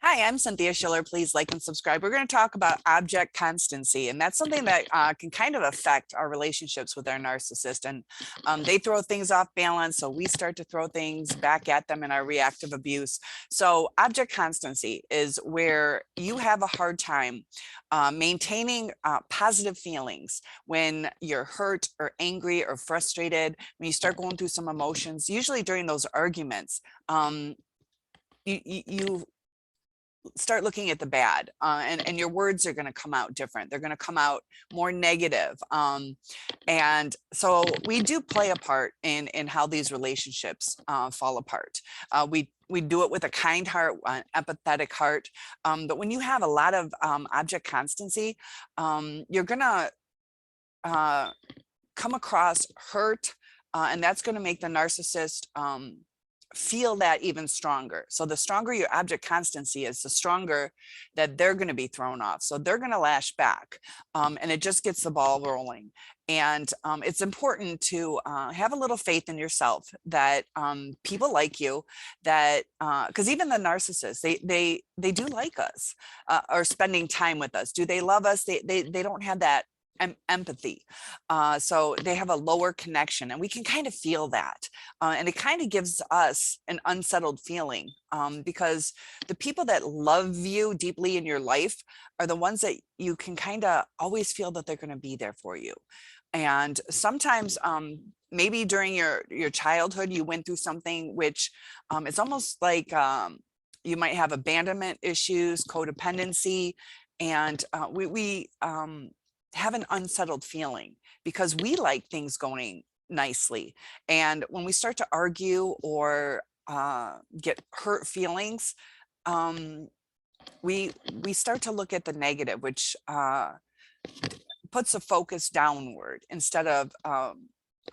Hi, I'm Cynthia Schiller. Please like and subscribe. We're going to talk about object constancy, and that's something that can kind of affect our relationships with our narcissist. And they throw things off balance, so we start to throw things back at them in our reactive abuse. So object constancy is where you have a hard time maintaining positive feelings when you're hurt or angry or frustrated, when you start going through some emotions, usually during those arguments. You start looking at the bad, and your words are going to come out different. They're going to come out more negative. And so we do play a part in how these relationships fall apart. We do it with a kind heart, an empathetic heart. But when you have a lot of object constancy, you're going to come across hurt, and that's going to make the narcissist feel that even stronger. So the stronger your object constancy is, the stronger that they're going to be thrown off. So they're going to lash back, and it just gets the ball rolling. And it's important to have a little faith in yourself that people like you, that because even the narcissists, they do like us, or spending time with us. Do they love us? They don't have that empathy, so they have a lower connection, and we can kind of feel that, and it kind of gives us an unsettled feeling, because the people that love you deeply in your life are the ones that you can kind of always feel that they're going to be there for you. And sometimes maybe during your childhood you went through something which it's almost like you might have abandonment issues, codependency, and we have an unsettled feeling because we like things going nicely. And when we start to argue or get hurt feelings, we start to look at the negative, which puts a focus downward instead of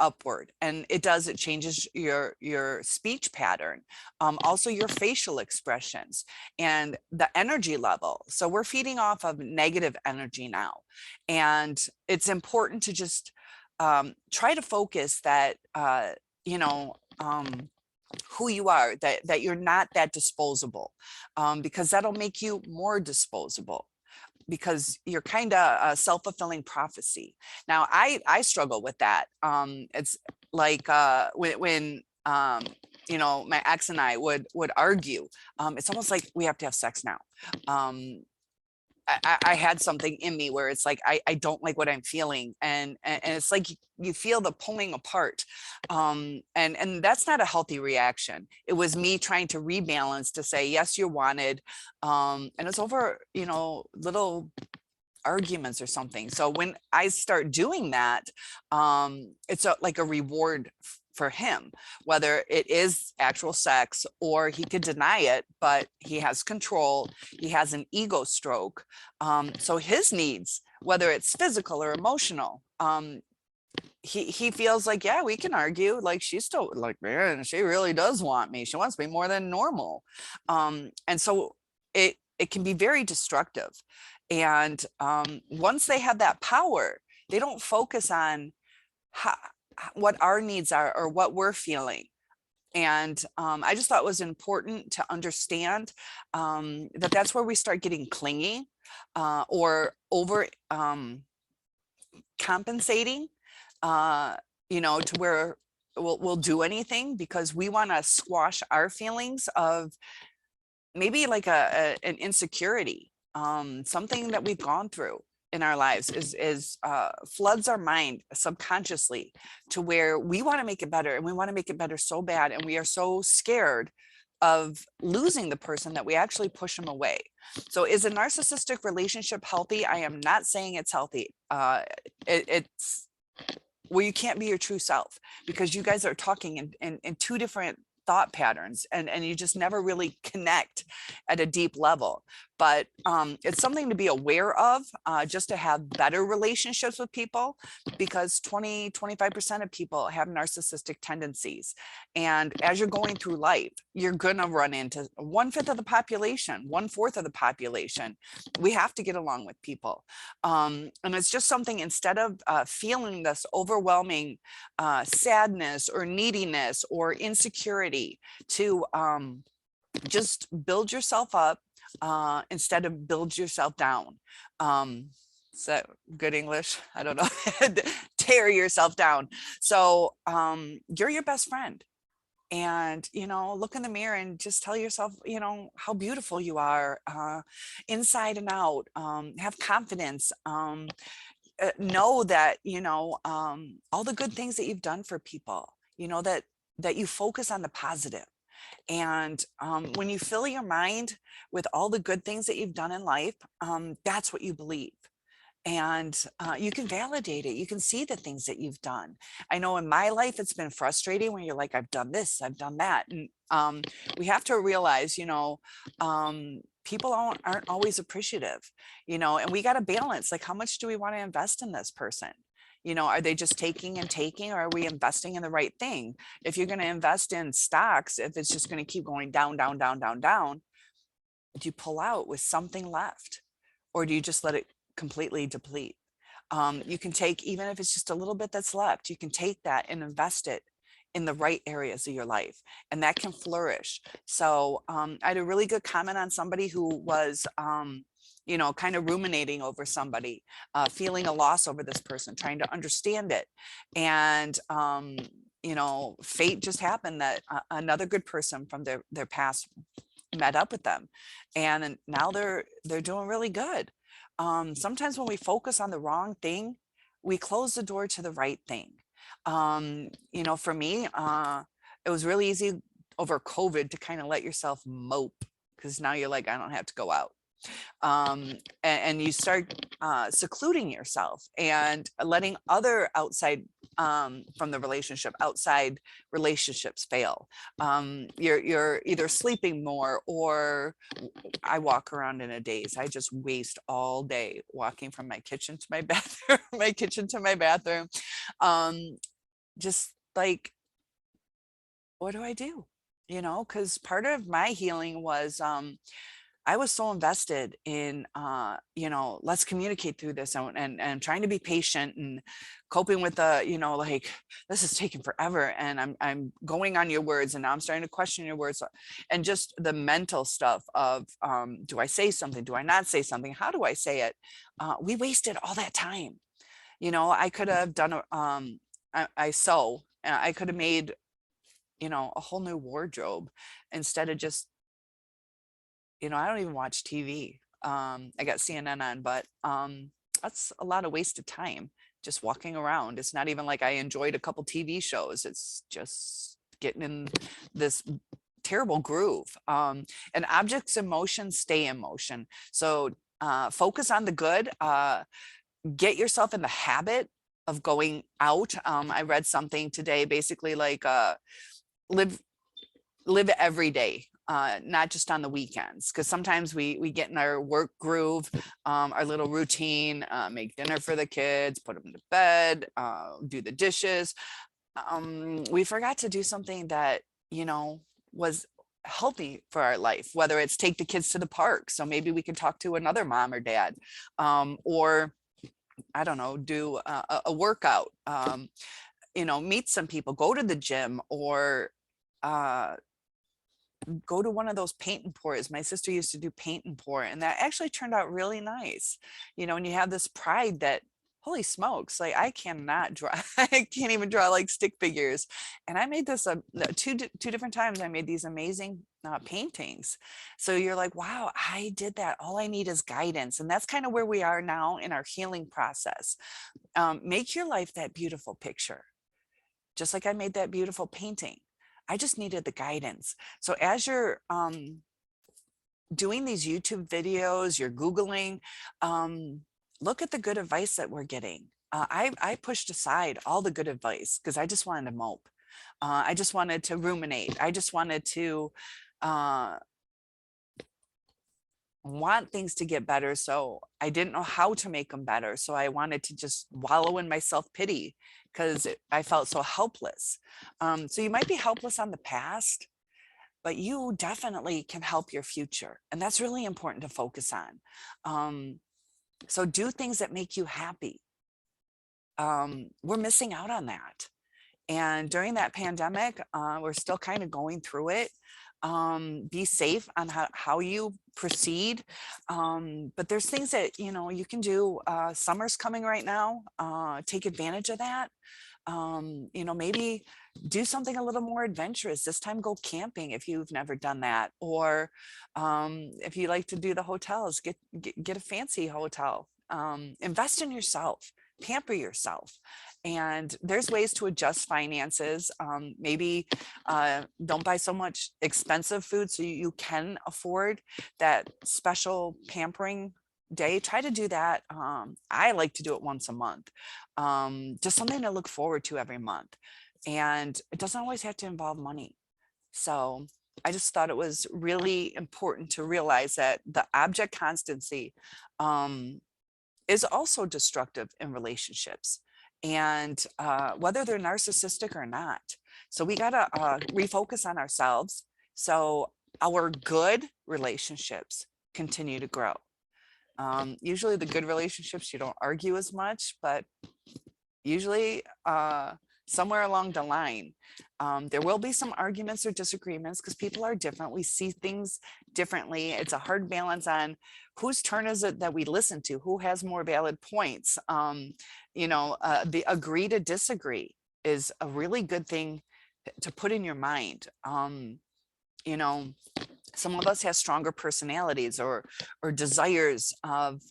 upward. And it changes your speech pattern, also your facial expressions and the energy level. So we're feeding off of negative energy now, and it's important to just try to focus that who you are, that you're not that disposable, because that'll make you more disposable, because you're kind of a self-fulfilling prophecy. Now, I struggle with that. It's like when my ex and I would argue. It's almost like we have to have sex now. I had something in me where it's like I don't like what I'm feeling, and it's like you feel the pulling apart, and that's not a healthy reaction. It was me trying to rebalance to say yes, you're wanted, and it's over little arguments or something. So when I start doing that, it's like a reward for him, whether it is actual sex or he could deny it, but he has control, he has an ego stroke. So his needs, whether it's physical or emotional, he feels like, yeah, we can argue, like she's still like, man, she really does want me, she wants me more than normal. And so it can be very destructive. And once they have that power, they don't focus on what our needs are or what we're feeling. And I just thought it was important to understand that that's where we start getting clingy, or over compensating, to where we'll do anything because we want to squash our feelings of maybe like an insecurity, something that we've gone through in our lives is floods our mind subconsciously to where we want to make it better, and we want to make it better so bad, and we are so scared of losing the person that we actually push them away. So is a narcissistic relationship healthy? I am not saying it's healthy. It's where you can't be your true self, because you guys are talking in two different thought patterns, and you just never really connect at a deep level. But it's something to be aware of, just to have better relationships with people, because 25% of people have narcissistic tendencies. And as you're going through life, you're going to run into 1/5 of the population, 1/4 of the population. We have to get along with people. And it's just something, instead of feeling this overwhelming sadness or neediness or insecurity, to just build yourself up instead of build yourself down. Is that good English? I don't know. Tear yourself down. So you're your best friend. And, you know, look in the mirror and just tell yourself, you know, how beautiful you are inside and out. Have confidence. Know that, you know, all the good things that you've done for people, you know, that you focus on the positive. And when you fill your mind with all the good things that you've done in life, that's what you believe. And you can validate it. You can see the things that you've done. I know in my life, it's been frustrating when you're like, I've done this, I've done that. And we have to realize, you know, people aren't always appreciative, you know, and we got to balance, like, how much do we want to invest in this person? You know, are they just taking and taking, or are we investing in the right thing? If you're going to invest in stocks, if it's just going to keep going down, down, down, down, down, do you pull out with something left? Or do you just let it completely deplete? You can take, even if it's just a little bit that's left, you can take that and invest it in the right areas of your life, and that can flourish. So I had a really good comment on somebody who was, you know, kind of ruminating over somebody, feeling a loss over this person, trying to understand it. And, you know, fate just happened that another good person from their past met up with them, and now they're doing really good. Sometimes when we focus on the wrong thing, we close the door to the right thing. You know, for me, it was really easy over COVID to kind of let yourself mope, because now you're like, I don't have to go out. And you start secluding yourself and letting other outside from the relationship, outside relationships fail. You're either sleeping more, or I walk around in a daze. I just waste all day walking from my kitchen to my bathroom, my kitchen to my bathroom. Just like, what do I do? You know, because part of my healing was, I was so invested in, you know, let's communicate through this, and trying to be patient and coping with the, you know, like, this is taking forever, and I'm going on your words, and now I'm starting to question your words, and just the mental stuff of, do I say something? Do I not say something? How do I say it? We wasted all that time. You know, I could have done I sew, and I could have made, you know, a whole new wardrobe instead of just, you know, I don't even watch TV. I got CNN on, but that's a lot of wasted time just walking around. It's not even like I enjoyed a couple TV shows. It's just getting in this terrible groove. And objects in motion stay in motion. So focus on the good. Get yourself in the habit of going out. I read something today, basically like live every day, not just on the weekends, because sometimes we get in our work groove, our little routine, make dinner for the kids, put them to bed, do the dishes. We forgot to do something that, you know, was healthy for our life, whether it's take the kids to the park. So maybe we can talk to another mom or dad, or I don't know, do a workout, you know, meet some people, go to the gym, or go to one of those paint and pours. My sister used to do paint and pour, and that actually turned out really nice. You know, and you have this pride that, holy smokes, like, I cannot draw, I can't even draw like stick figures. And I made this two different times. I made these amazing paintings. So you're like, wow, I did that. All I need is guidance. And that's kind of where we are now in our healing process. Make your life that beautiful picture, just like I made that beautiful painting. I just needed the guidance. So as you're doing these YouTube videos, you're Googling, look at the good advice that we're getting. I pushed aside all the good advice because I just wanted to mope. I just wanted to ruminate. I just wanted to want things to get better. So I didn't know how to make them better. So I wanted to just wallow in my self-pity because I felt so helpless. So you might be helpless on the past, but you definitely can help your future. And that's really important to focus on. So do things that make you happy. We're missing out on that. And during that pandemic, we're still kind of going through it. Be safe on how you proceed. But there's things that, you can do. Summer's coming right now. Take advantage of that. Maybe do something a little more adventurous. This time go camping if you've never done that. Or if you like to do the hotels, get a fancy hotel. Invest in yourself, pamper yourself. And there's ways to adjust finances. Maybe don't buy so much expensive food so you can afford that special pampering day. Try to do that. I like to do it once a month. Just something to look forward to every month. And it doesn't always have to involve money. So I just thought it was really important to realize that the object constancy is also destructive in relationships, and whether they're narcissistic or not. So we got to refocus on ourselves so our good relationships continue to grow. Usually the good relationships, you don't argue as much, but usually somewhere along the line, there will be some arguments or disagreements because people are different. We see things differently. It's a hard balance on whose turn is it that we listen to, who has more valid points. The agree to disagree is a really good thing to put in your mind. Some of us have stronger personalities or desires of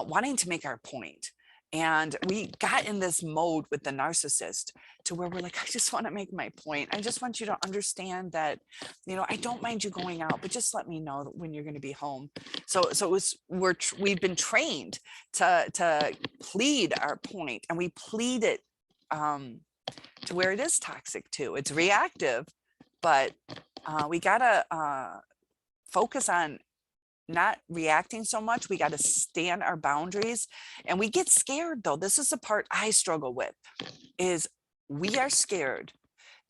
wanting to make our point. And we got in this mode with the narcissist to where we're like, I just want to make my point. I just want you to understand that, I don't mind you going out, but just let me know when you're going to be home. So we've been trained to plead our point, and we plead it to where it is toxic too. It's reactive, but we gotta focus on not reacting so much. We got to stand our boundaries, and we get scared though. This is the part I struggle with, is we are scared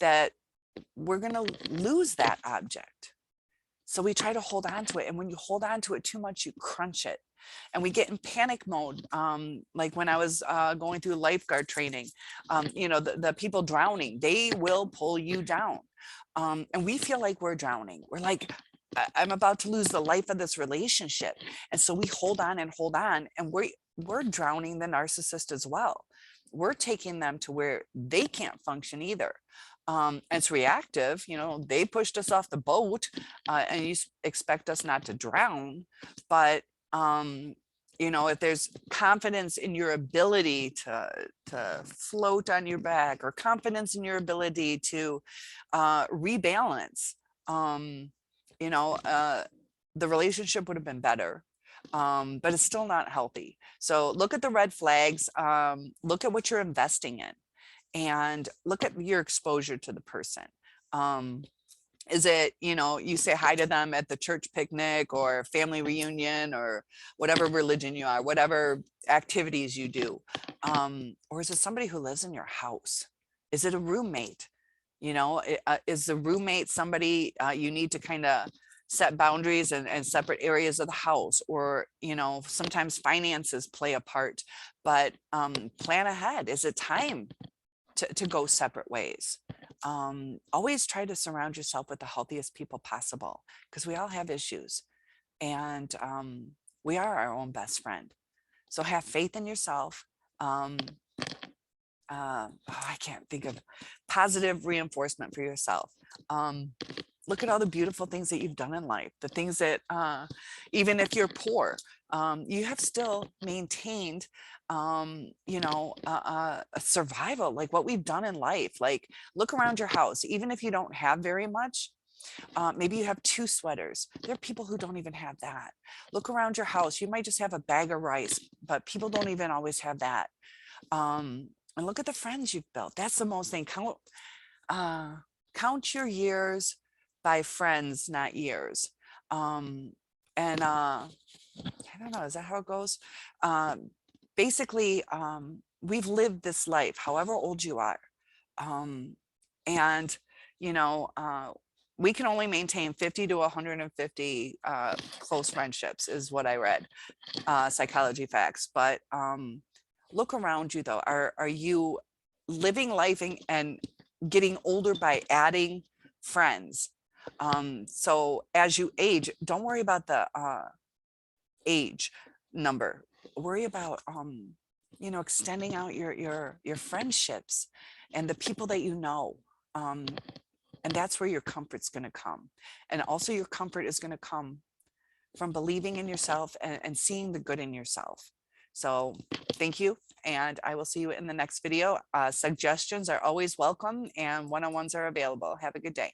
that we're going to lose that object. So we try to hold on to it. And when you hold on to it too much, you crunch it. And we get in panic mode. Like when I was going through lifeguard training, the people drowning, they will pull you down. And we feel like we're drowning. We're like, I'm about to lose the life of this relationship. And so we hold on, and we're drowning the narcissist as well. We're taking them to where they can't function either. And it's reactive. They pushed us off the boat, and you expect us not to drown. But if there's confidence in your ability to float on your back, or confidence in your ability to rebalance, the relationship would have been better, but it's still not healthy. So look at the red flags, look at what you're investing in, and look at your exposure to the person. Is it, you say hi to them at the church picnic or family reunion or whatever religion you are, whatever activities you do? Or is it somebody who lives in your house? Is it a roommate? Is the roommate somebody you need to kind of set boundaries and separate areas of the house? Or, sometimes finances play a part, but plan ahead. Is it time to go separate ways? Always try to surround yourself with the healthiest people possible, because we all have issues, and we are our own best friend. So have faith in yourself. I can't think of positive reinforcement for yourself. Look at all the beautiful things that you've done in life, the things that even if you're poor, you have still maintained a survival, like what we've done in life. Like, look around your house. Even if you don't have very much, maybe you have 2 sweaters. There are people who don't even have that. Look around your house. You might just have a bag of rice, but people don't even always have that. And look at the friends you've built. That's the most thing. Count your years by friends, not years. I don't know, is that how it goes? Basically, we've lived this life, however old you are. We can only maintain 50 to 150 close friendships, is what I read, psychology facts. But look around you though. Are you living life and getting older by adding friends? So as you age, don't worry about the age number. Worry about you know, extending out your friendships and the people that you know. And that's where your comfort's going to come. And also your comfort is going to come from believing in yourself and seeing the good in yourself. So thank you. And I will see you in the next video. Suggestions are always welcome and one-on-ones are available. Have a good day.